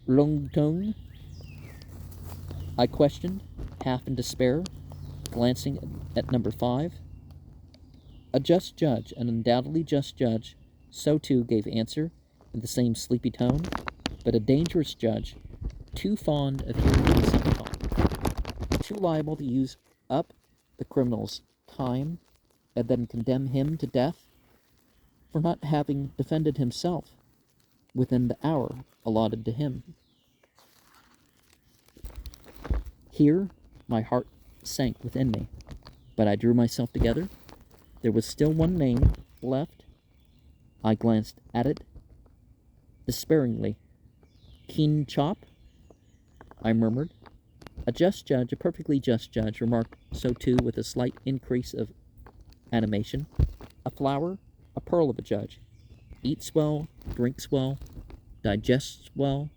Lung Tung, I questioned, half in despair, glancing at number 5. A just judge, an undoubtedly just judge, So too gave answer in the same sleepy tone, but a dangerous judge, too fond of hearing himself talk, too liable to use up the criminal's time and then condemn him to death for not having defended himself within the hour allotted to him. Here my heart sank within me, but I drew myself together. There was still one name left. I glanced at it despairingly. Keen Chop, I murmured. A just judge, a perfectly just judge, remarked So too with a slight increase of animation. A flower, a pearl of a judge. Eats well, drinks well, digests well,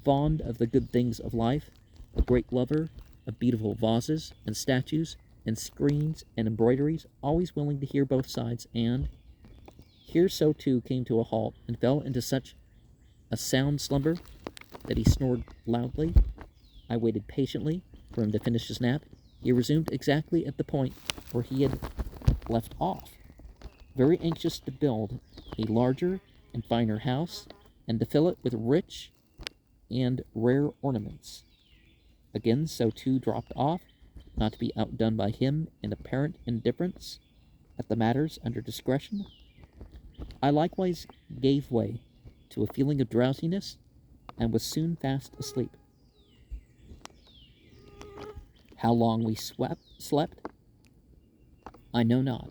fond of the good things of life, a great lover of beautiful vases and statues and screens and embroideries, always willing to hear both sides, and here So too came to a halt and fell into such a sound slumber that he snored loudly. I waited patiently for him to finish his nap. He resumed exactly at the point where he had left off, very anxious to build a larger and finer house and to fill it with rich and rare ornaments. Again So too dropped off, not to be outdone by him in apparent indifference at the matters under discretion. I likewise gave way to a feeling of drowsiness and was soon fast asleep. How long we slept, I know not,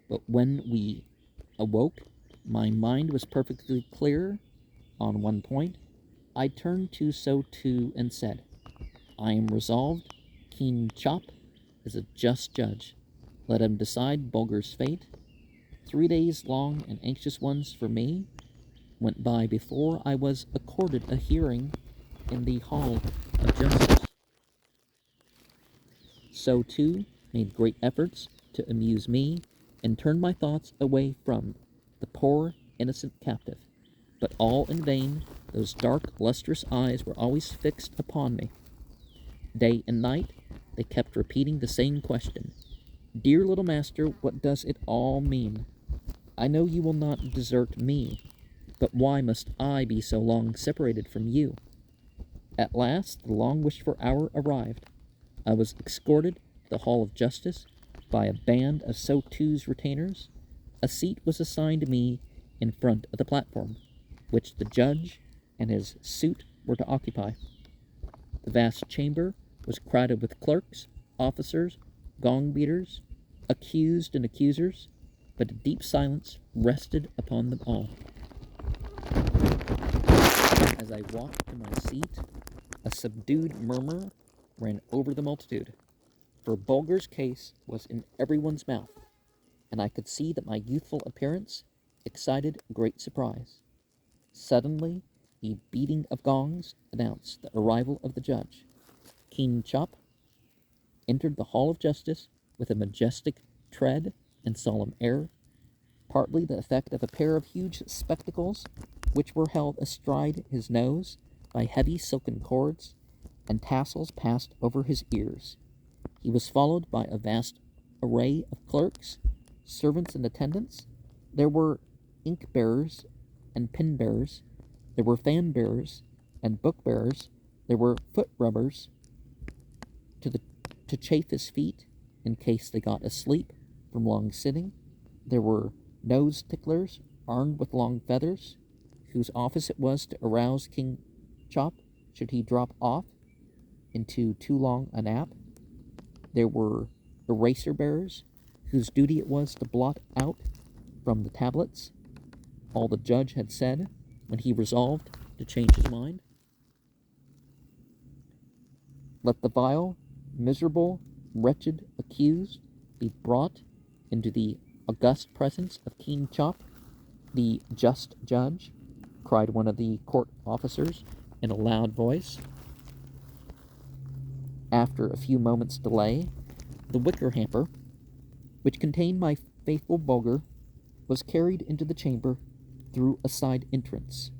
but when we awoke, my mind was perfectly clear on one point. I turned to So too and said, I am resolved. Keen Chop is a just judge. Let him decide Bulgar's fate. 3 days long and anxious ones for me went by before I was accorded a hearing in the Hall of Justice. So too made great efforts to amuse me and turned my thoughts away from the poor, innocent captive. But all in vain. Those dark, lustrous eyes were always fixed upon me. Day and night they kept repeating the same question. Dear little master, what does it all mean? I know you will not desert me, but why must I be so long separated from you? At last the long-wished-for hour arrived. I was escorted to the Hall of Justice by a band of So-Two's retainers. A seat was assigned me in front of the platform, which the judge and his suite were to occupy. The vast chamber was crowded with clerks, officers, gong-beaters, accused and accusers, but a deep silence rested upon them all. As I walked to my seat, a subdued murmur ran over the multitude, for Bulgar's case was in everyone's mouth, and I could see that my youthful appearance excited great surprise. Suddenly, the beating of gongs announced the arrival of the judge. King Chop entered the Hall of Justice with a majestic tread and solemn air, partly the effect of a pair of huge spectacles which were held astride his nose by heavy silken cords, and tassels passed over his ears. He was followed by a vast array of clerks, servants, and attendants. There were ink bearers and pen bearers. There were fan bearers and book bearers. There were foot rubbers to chafe his feet in case they got asleep from long sitting. There were nose ticklers armed with long feathers, whose office it was to arouse King Chop should he drop off into too long a nap. There were eraser bearers, whose duty it was to blot out from the tablets all the judge had said when he resolved to change his mind. Let the vile, miserable, wretched accused be brought into the august presence of King Chop, the just judge, cried one of the court officers in a loud voice. After a few moments' delay, the wicker hamper, which contained my faithful Bulgar, was carried into the chamber through a side entrance,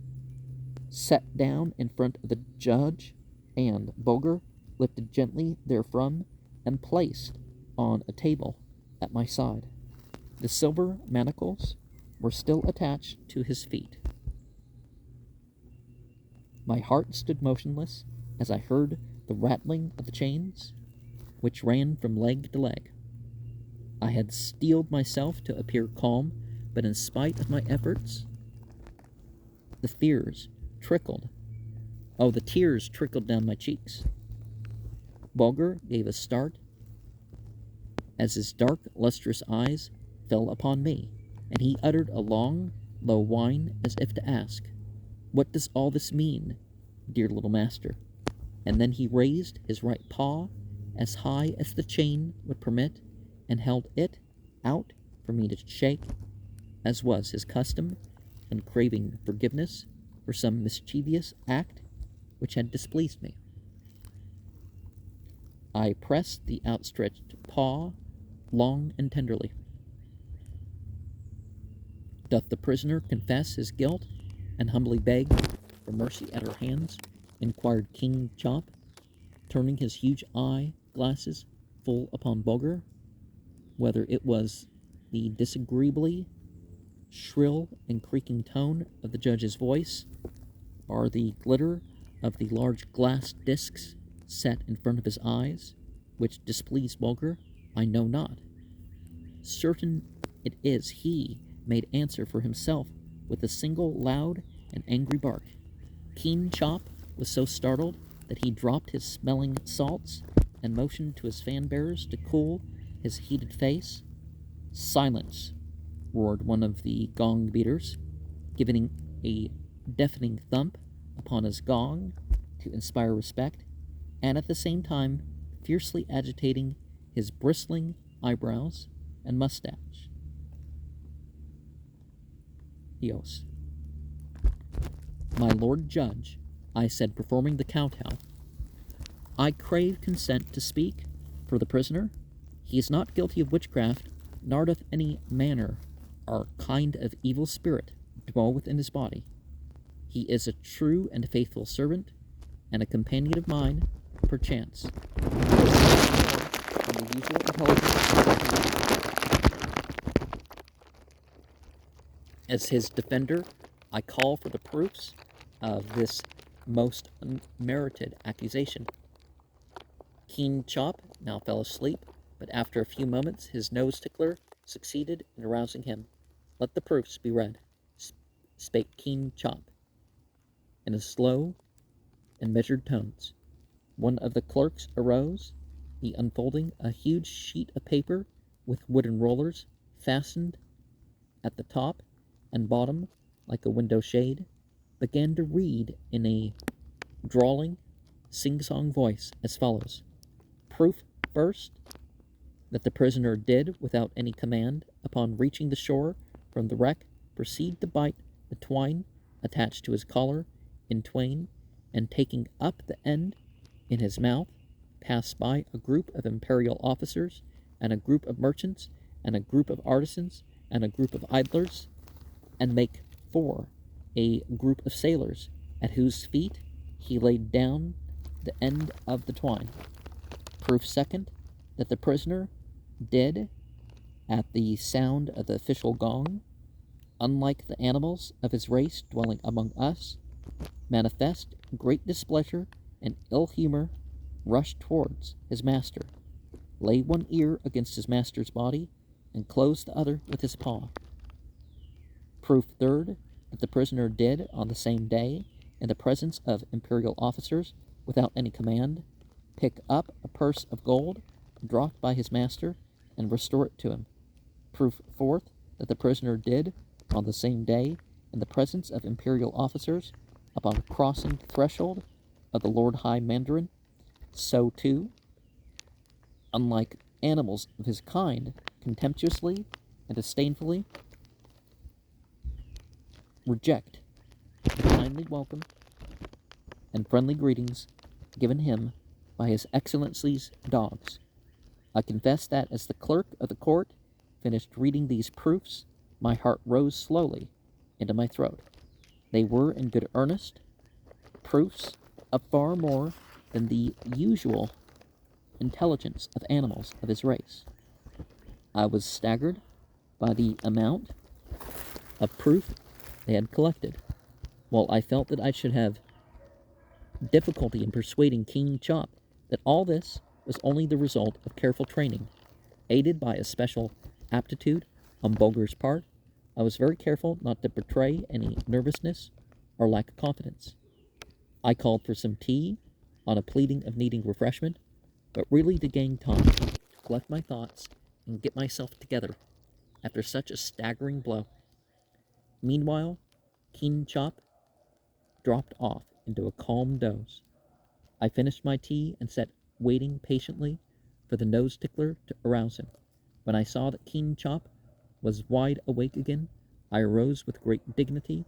set down in front of the judge, and Bulgar lifted gently therefrom and placed on a table at my side. The silver manacles were still attached to his feet. My heart stood motionless as I heard the rattling of the chains, which ran from leg to leg. I had steeled myself to appear calm, but in spite of my efforts, the tears trickled down my cheeks. Bulgar gave a start as his dark, lustrous eyes fell upon me, and he uttered a long, low whine as if to ask, "What does all this mean, dear little master?" And then he raised his right paw as high as the chain would permit and held it out for me to shake, as was his custom, and craving forgiveness for some mischievous act which had displeased me. I pressed the outstretched paw long and tenderly. "Doth the prisoner confess his guilt and humbly beg for mercy at our hands?" inquired King Chop, turning his huge eye-glasses full upon Bulgar. Whether it was the disagreeably shrill and creaking tone of the judge's voice, or the glitter of the large glass discs set in front of his eyes, which displeased Bulgar, I know not. Certain it is he made answer for himself with a single loud and angry bark. King Chop was so startled that he dropped his smelling salts and motioned to his fan-bearers to cool his heated face. "Silence!" roared one of the gong-beaters, giving a deafening thump upon his gong to inspire respect, and at the same time fiercely agitating his bristling eyebrows and mustache. Eos. "My lord judge," I said, performing the kowtow, "I crave consent to speak for the prisoner. He is not guilty of witchcraft nor doth any manner or kind of evil spirit dwell within his body. He is a true and faithful servant, and a companion of mine, perchance. And the usual intelligence. As his defender, I call for the proofs of this most unmerited accusation. Keen Chop now fell asleep, but after a few moments his nose tickler succeeded in arousing him. Let the proofs be read, spake Keen Chop, in a slow and measured tones. One of the clerks arose, he unfolding a huge sheet of paper with wooden rollers fastened at the top and bottom like a window shade, began to read in a drawling, sing-song voice as follows. Proof first, that the prisoner did, without any command, upon reaching the shore from the wreck, proceed to bite the twine attached to his collar in twain, and taking up the end in his mouth, pass by a group of imperial officers, and a group of merchants, and a group of artisans, and a group of idlers, and make for a group of sailors, at whose feet he laid down the end of the twine. Proof second, that the prisoner did, at the sound of the official gong, unlike the animals of his race dwelling among us, manifest great displeasure and ill humor, rush towards his master, lay one ear against his master's body, and close the other with his paw. Proof third, that the prisoner did, on the same day, in the presence of imperial officers, without any command, pick up a purse of gold dropped by his master, and restore it to him. Proof fourth, that the prisoner did, on the same day, in the presence of imperial officers, upon crossing the threshold of the Lord High Mandarin, so too, unlike animals of his kind, contemptuously and disdainfully reject the kindly welcome and friendly greetings given him by his Excellency's dogs. I confess that as the clerk of the court finished reading these proofs, my heart rose slowly into my throat. They were in good earnest, proofs of far more than the usual intelligence of animals of his race. I was staggered by the amount of proof they had collected, while I felt that I should have difficulty in persuading King Chop that all this was only the result of careful training, aided by a special aptitude on Bulgar's part. I was very careful not to betray any nervousness or lack of confidence. I called for some tea on a pleading of needing refreshment, but really to gain time to collect my thoughts and get myself together after such a staggering blow. Meanwhile, Keen Chop dropped off into a calm doze. I finished my tea and sat waiting patiently for the nose tickler to arouse him. When I saw that Keen Chop was wide awake again, I arose with great dignity,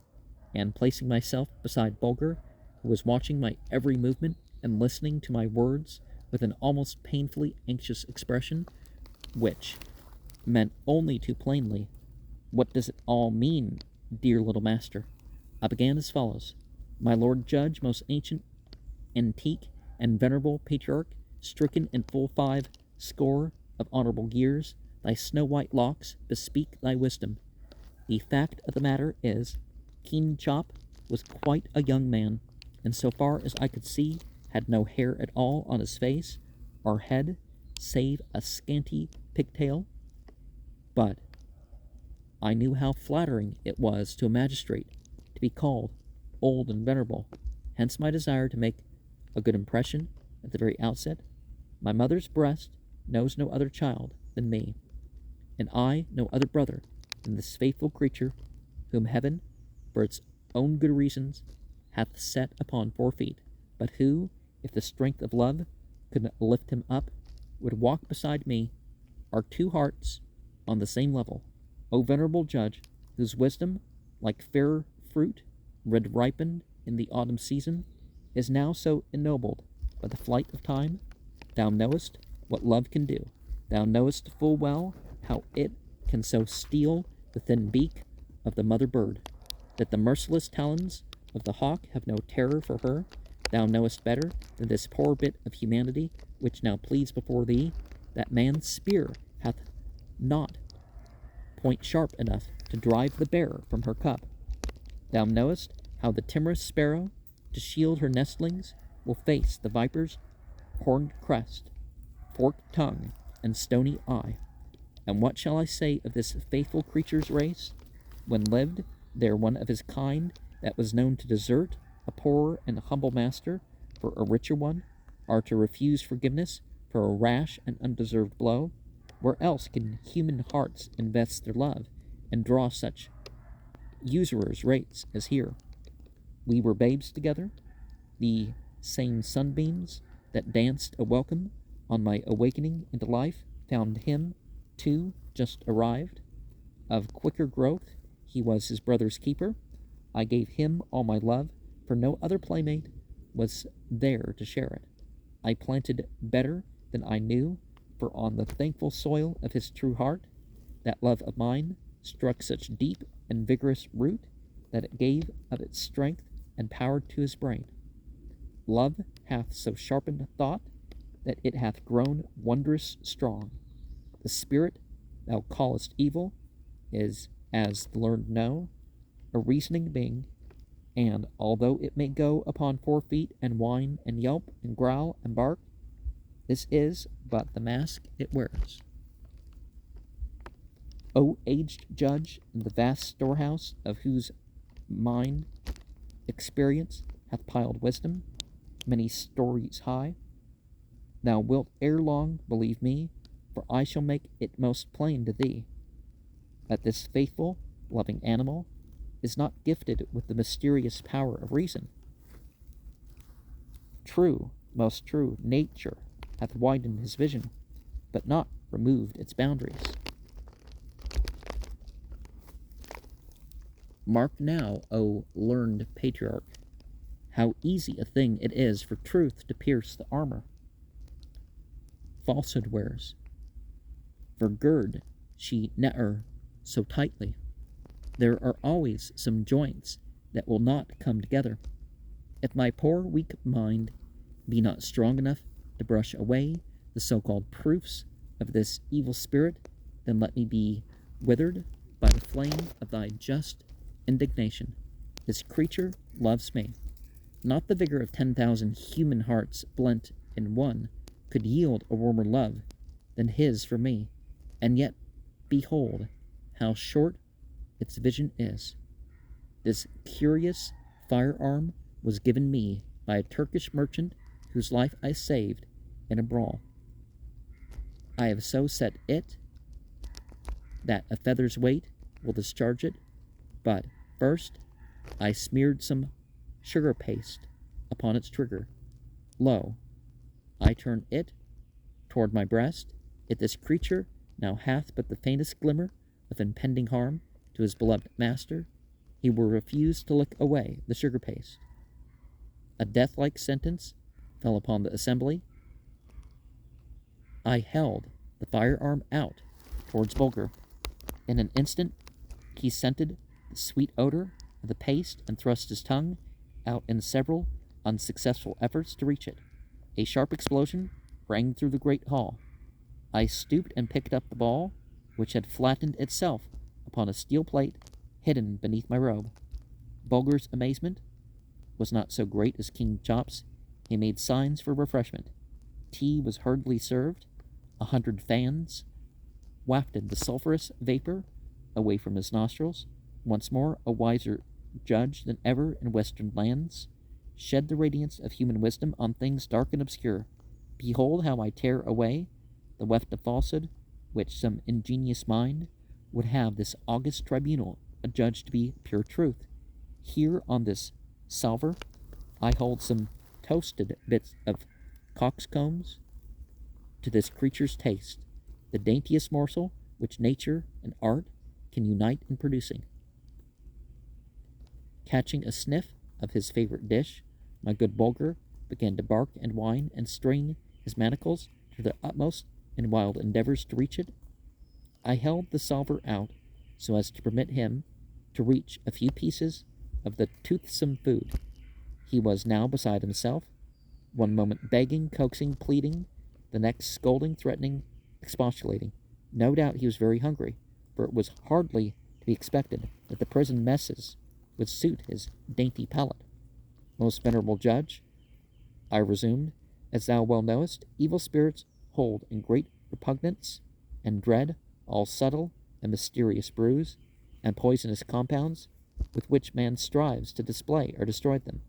and placing myself beside Bulgar, who was watching my every movement and listening to my words with an almost painfully anxious expression, which meant only too plainly, "What does it all mean, dear little master?" I began as follows. My Lord Judge, most ancient, antique, and venerable patriarch, stricken in full 50 of honorable years, thy snow-white locks bespeak thy wisdom. The fact of the matter is, Keen Chop was quite a young man, and so far as I could see, had no hair at all on his face or head, save a scanty pigtail. But I knew how flattering it was to a magistrate to be called old and venerable, hence my desire to make a good impression at the very outset. My mother's breast knows no other child than me, and I no other brother than this faithful creature, whom heaven, for its own good reasons, hath set upon 4 feet, but who, if the strength of love could not lift him up, would walk beside me, our 2 hearts on the same level. O venerable judge, whose wisdom, like fair fruit red ripened in the autumn season, is now so ennobled by the flight of time, thou knowest what love can do. Thou knowest full well how it can so steel the thin beak of the mother bird, that the merciless talons of the hawk have no terror for her. Thou knowest better than this poor bit of humanity which now pleads before thee, that man's spear hath not point sharp enough to drive the bear from her cub. Thou knowest how the timorous sparrow, to shield her nestlings, will face the viper's horned crest, forked tongue, and stony eye. And what shall I say of this faithful creature's race? When lived there one of his kind that was known to desert a poor and humble master for a richer one, or to refuse forgiveness for a rash and undeserved blow, where else can human hearts invest their love and draw such usurers' rates as here? We were babes together, the same sunbeams that danced a welcome on my awakening into life found him, too, just arrived. Of quicker growth, he was his brother's keeper. I gave him all my love, for no other playmate was there to share it. I planted better than I knew, for on the thankful soil of his true heart, that love of mine struck such deep and vigorous root that it gave of its strength and power to his brain. Love hath so sharpened thought that it hath grown wondrous strong. The spirit thou callest evil is, as the learned know, a reasoning being, and although it may go upon 4 feet and whine and yelp and growl and bark, this is but the mask it wears. O aged judge in the vast storehouse of whose mind experience hath piled wisdom many stories high, thou wilt ere long believe me, for I shall make it most plain to thee, that this faithful, loving animal is not gifted with the mysterious power of reason. True, most true, nature hath widened his vision, but not removed its boundaries. Mark now, O learned patriarch, how easy a thing it is for truth to pierce the armor falsehood wears, for gird she ne'er so tightly. There are always some joints that will not come together. If my poor weak mind be not strong enough to brush away the so-called proofs of this evil spirit, then let me be withered by the flame of thy just indignation. This creature loves me. Not the vigor of 10,000 human hearts blent in one could yield a warmer love than his for me, and yet behold how short its vision is. This curious firearm was given me by a Turkish merchant whose life I saved in a brawl. I have so set it that a feather's weight will discharge it, but first I smeared some sugar paste upon its trigger. Lo, I turn it toward my breast. If this creature now hath but the faintest glimmer of impending harm to his beloved master, he will refuse to lick away the sugar paste. A death-like sentence fell upon the assembly. I held the firearm out towards Bulgar. In an instant he scented the sweet odor of the paste and thrust his tongue out in several unsuccessful efforts to reach it. A sharp explosion rang through the great hall. I stooped and picked up the ball, which had flattened itself upon a steel plate hidden beneath my robe. Bulgar's amazement was not so great as King Chop's. He made signs for refreshment. Tea was hurriedly served. 100 fans wafted the sulphurous vapor away from his nostrils. Once more, a wiser judge than ever in western lands shed the radiance of human wisdom on things dark and obscure. Behold how I tear away the weft of falsehood, which some ingenious mind would have this august tribunal adjudged to be pure truth. Here on this salver I hold some toasted bits of coxcombs to this creature's taste, the daintiest morsel which nature and art can unite in producing. Catching a sniff of his favorite dish, my good Bulgar began to bark and whine and strain his manacles to their utmost in wild endeavors to reach it. I held the salver out so as to permit him to reach a few pieces of the toothsome food. He was now beside himself, one moment begging, coaxing, pleading, the next scolding, threatening, expostulating. No doubt he was very hungry, for it was hardly to be expected that the prison messes would suit his dainty palate. Most venerable judge, I resumed, as thou well knowest, evil spirits hold in great repugnance and dread all subtle and mysterious brews and poisonous compounds with which man strives to display or destroy them.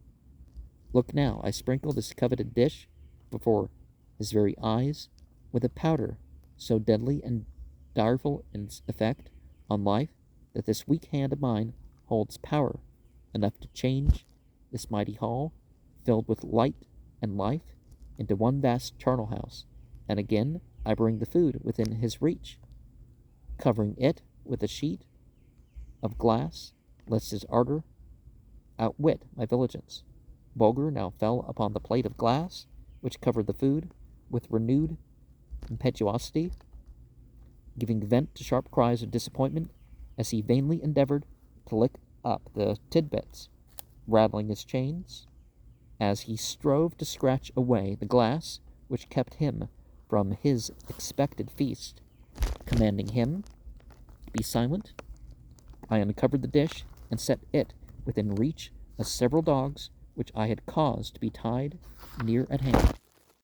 Look now, I sprinkle this coveted dish before his very eyes with a powder so deadly and direful in its effect on life that this weak hand of mine holds power enough to change this mighty hall, filled with light and life, into one vast charnel house, and again I bring the food within his reach, covering it with a sheet of glass, lest his ardor outwit my vigilance. Bulgar now fell upon the plate of glass which covered the food with renewed impetuosity, giving vent to sharp cries of disappointment as he vainly endeavored to lick up the tidbits, rattling his chains as he strove to scratch away the glass which kept him from his expected feast. Commanding him to be silent, I uncovered the dish and set it within reach of several dogs which I had caused to be tied near at hand.